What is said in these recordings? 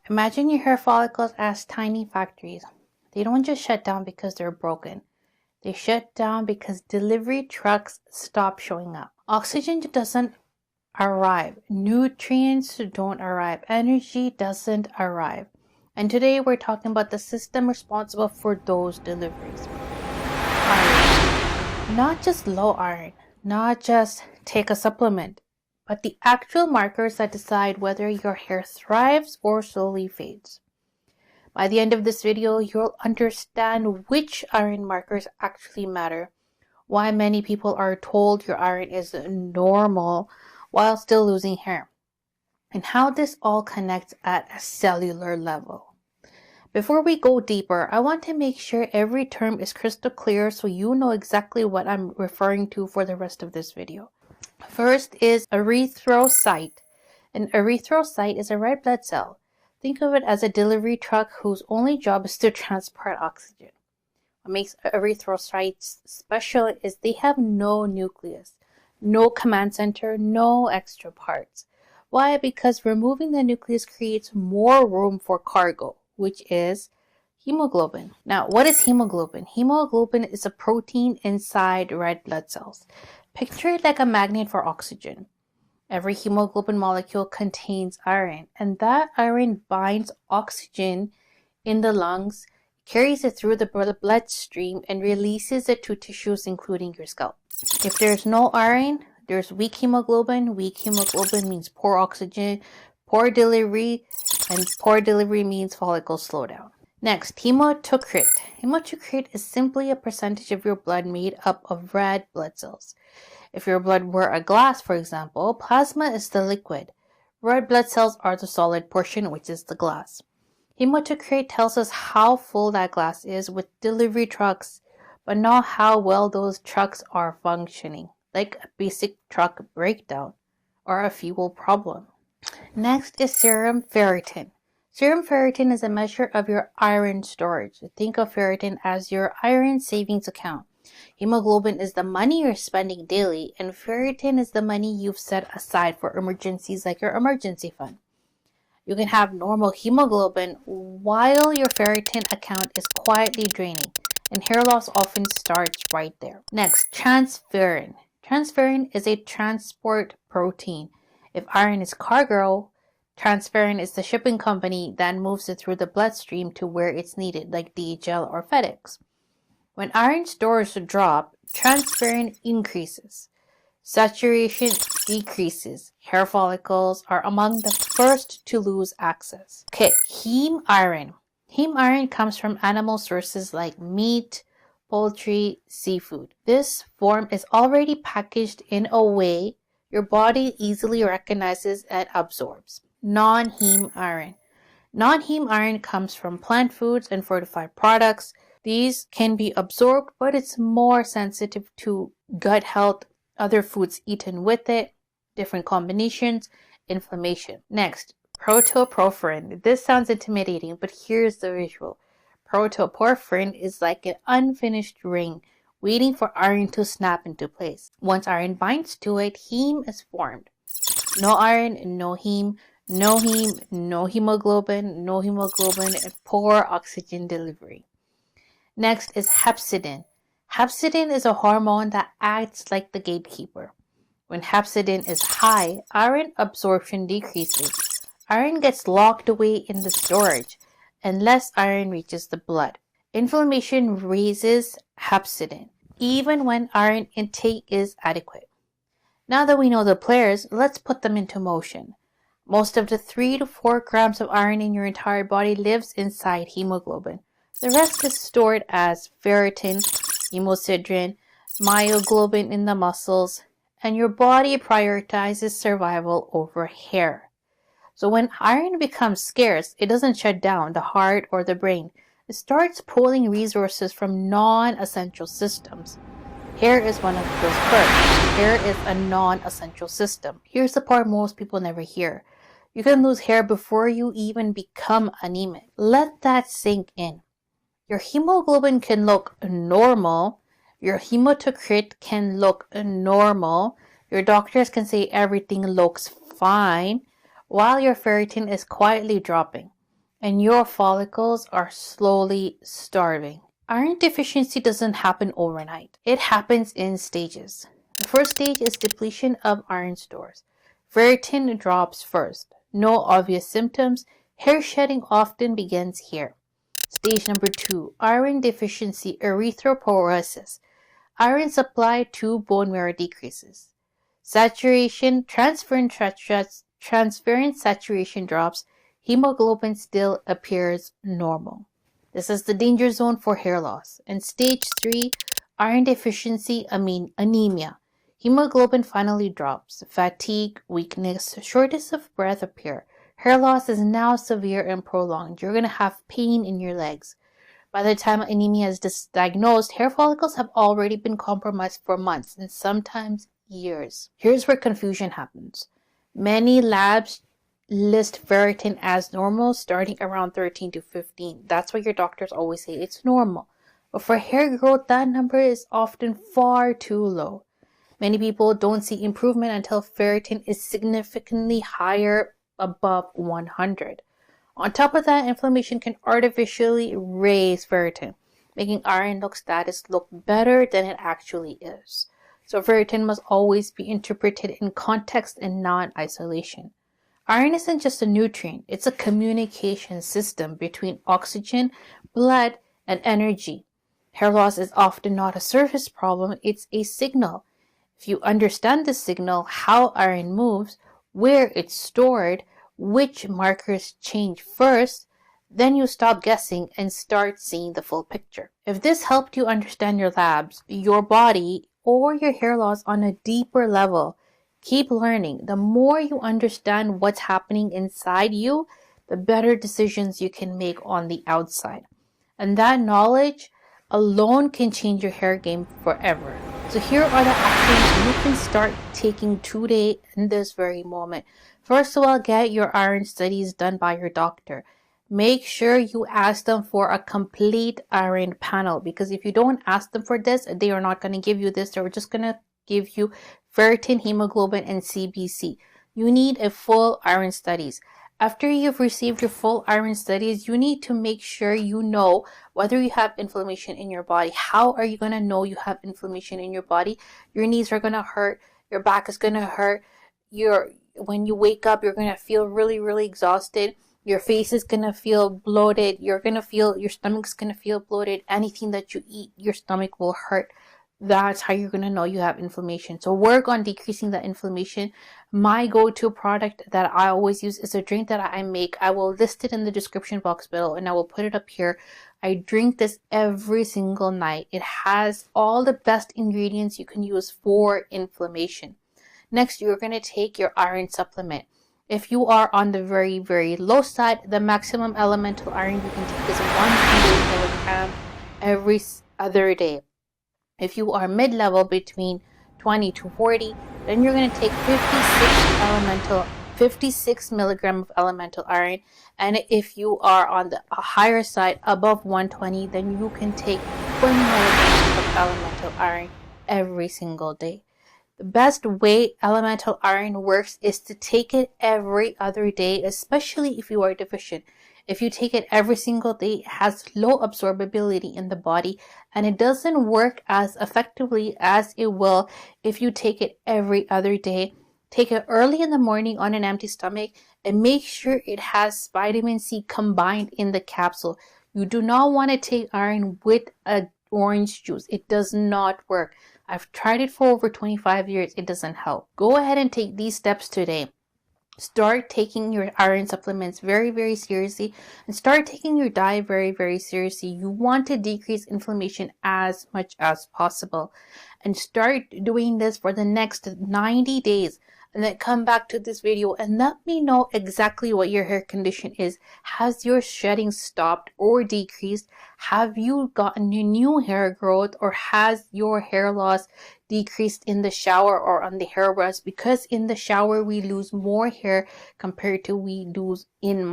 Imagine your hair follicles as tiny factories. They don't just shut down because they're broken. They shut down because delivery trucks stop showing up. Oxygen doesn't arrive. Nutrients don't arrive. Energy doesn't arrive. And today we're talking about the system responsible for those deliveries. Iron. Not just low iron, not just take a supplement, but the actual markers that decide whether your hair thrives or slowly fades. By the end of this video, you'll understand which iron markers actually matter, why many people are told your iron is normal while still losing hair, and how this all connects at a cellular level. Before we go deeper, I want to make sure every term is crystal clear so you know exactly what I'm referring to for the rest of this video. First is erythrocyte. An erythrocyte is a red blood cell. Think of it as a delivery truck whose only job is to transport oxygen. What makes erythrocytes special is they have no nucleus, no command center, no extra parts. Why? Because removing the nucleus creates more room for cargo, which is hemoglobin. Now, what is hemoglobin? Hemoglobin is a protein inside red blood cells. Picture it like a magnet for oxygen. Every hemoglobin molecule contains iron, and that iron binds oxygen in the lungs, carries it through the bloodstream, and releases it to tissues including your scalp. If there's no iron, there's weak hemoglobin. Weak hemoglobin means poor oxygen, poor delivery, and poor delivery means follicles slow down. Next, hematocrit. Hematocrit is simply a percentage of your blood made up of red blood cells. If your blood were a glass, for example, plasma is the liquid. Red blood cells are the solid portion, which is the glass. Hematocrit tells us how full that glass is with delivery trucks, but not how well those trucks are functioning, like a basic truck breakdown or a fuel problem. Next is serum ferritin. Serum ferritin is a measure of your iron storage. Think of ferritin as your iron savings account. Hemoglobin is the money you're spending daily, and ferritin is the money you've set aside for emergencies like your emergency fund. You can have normal hemoglobin while your ferritin account is quietly draining, and hair loss often starts right there. Next, transferrin. Transferrin is a transport protein. If iron is cargo, transferrin is the shipping company that moves it through the bloodstream to where it's needed, like DHL or FedEx. When iron stores drop, transferrin increases. Saturation decreases. Hair follicles are among the first to lose access. Okay, heme iron. Heme iron comes from animal sources like meat, poultry, seafood. This form is already packaged in a way your body easily recognizes and absorbs. Non-heme iron. Non-heme iron comes from plant foods and fortified products. These can be absorbed, but it's more sensitive to gut health, other foods eaten with it, different combinations, inflammation. Next, protoporphyrin. This sounds intimidating, but here's the visual. Protoporphyrin is like an unfinished ring, waiting for iron to snap into place. Once iron binds to it, heme is formed. No iron, no heme, no heme, no hemoglobin, and poor oxygen delivery. Next is hepcidin. Hepcidin is a hormone that acts like the gatekeeper. When hepcidin is high, iron absorption decreases. Iron gets locked away in the storage, and less iron reaches the blood. Inflammation raises hepcidin, even when iron intake is adequate. Now that we know the players, let's put them into motion. Most of the 3 to 4 grams of iron in your entire body lives inside hemoglobin. The rest is stored as ferritin, hemosiderin, myoglobin in the muscles, and your body prioritizes survival over hair. So when iron becomes scarce, it doesn't shut down the heart or the brain. It starts pulling resources from non-essential systems. Hair is one of those first. Hair is a non-essential system. Here's the part most people never hear. You can lose hair before you even become anemic. Let that sink in. Your hemoglobin can look normal. Your hematocrit can look normal. Your doctors can say everything looks fine, while your ferritin is quietly dropping. and your follicles are slowly starving. Iron deficiency doesn't happen overnight. It happens in stages. The first stage is depletion of iron stores. Ferritin drops first. No obvious symptoms. Hair shedding often begins here. Stage number 2, iron deficiency erythropoiesis. Iron supply to bone marrow decreases. Saturation, transferrin saturation drops. Hemoglobin still appears normal. This is the danger zone for hair loss. And stage 3, iron deficiency, anemia. Hemoglobin finally drops. Fatigue, weakness, shortness of breath appear. Hair loss is now severe and prolonged. You're going to have pain in your legs. By the time anemia is diagnosed, hair follicles have already been compromised for months and sometimes years. Here's where confusion happens. Many labs list ferritin as normal starting around 13 to 15. That's why your doctors always say it's normal. But for hair growth, that number is often far too low. Many people don't see improvement until ferritin is significantly higher, above 100. On top of that, inflammation can artificially raise ferritin, making iron status look better than it actually is. So ferritin must always be interpreted in context and non-isolation. Iron isn't just a nutrient, it's a communication system between oxygen, blood, and energy. Hair loss is often not a surface problem, it's a signal. If you understand the signal, how iron moves, where it's stored, which markers change first, then you stop guessing and start seeing the full picture. If this helped you understand your labs, your body, or your hair loss on a deeper level, keep learning. The more you understand what's happening inside you, the better decisions you can make on the outside. And that knowledge alone can change your hair game forever. So here are the actions you can start taking today in this very moment. First of all, get your iron studies done by your doctor. Make sure you ask them for a complete iron panel, because if you don't ask them for this, they are not going to give you this. They're just going to give you ferritin, hemoglobin, and CBC. You need a full iron studies. After you've received your full iron studies, you need to make sure you know whether you have inflammation in your body. How are you going to know you have inflammation in your body? Your knees are going to hurt. Your back is going to hurt. When you wake up, you're going to feel really, really exhausted. Your face is going to feel bloated. Your stomach's going to feel bloated. Anything that you eat, your stomach will hurt. That's how you're going to know you have inflammation. So work on decreasing that inflammation. My go-to product that I always use is a drink that I make. I will list it in the description box below and I will put it up here. I drink this every single night. It has all the best ingredients you can use for inflammation. Next, you're going to take your iron supplement. If you are on the very, very low side, the maximum elemental iron you can take is 100 milligrams every other day. If you are mid-level between 20 to 40, then you're going to take 56 milligram of elemental iron. And if you are on the higher side, above 120, then you can take 20 milligrams of elemental iron every single day. The best way elemental iron works is to take it every other day, especially if you are deficient. If you take it every single day, it has low absorbability in the body and it doesn't work as effectively as it will if you take it every other day. Take it early in the morning on an empty stomach and make sure it has vitamin C combined in the capsule. You do not want to take iron with an orange juice. It does not work. I've tried it for over 25 years. It doesn't help. Go ahead and take these steps today. Start taking your iron supplements very, very seriously and start taking your diet very, very seriously. You want to decrease inflammation as much as possible and start doing this for the next 90 days. And then come back to this video and let me know exactly what your hair condition is. Has your shedding stopped or decreased? Have you gotten new hair growth, or has your hair loss decreased in the shower or on the hairbrush? Because in the shower we lose more hair compared to we lose in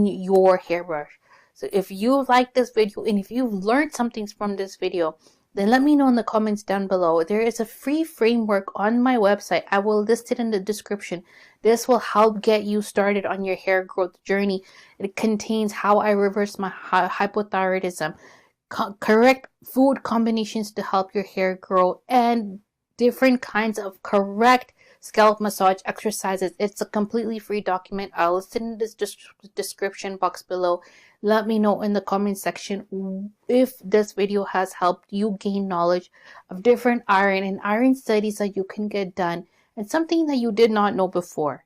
your hairbrush. So if you like this video and if you've learned something from this video, then let me know in the comments down below. There is a free framework on my website. I will list it in the description. This will help get you started on your hair growth journey. It contains how I reverse my hypothyroidism, correct food combinations to help your hair grow, and different kinds of correct scalp massage exercises. It's a completely free document. I'll list it in the description box below. Let me know in the comment section if this video has helped you gain knowledge of different iron and iron studies that you can get done and something that you did not know before.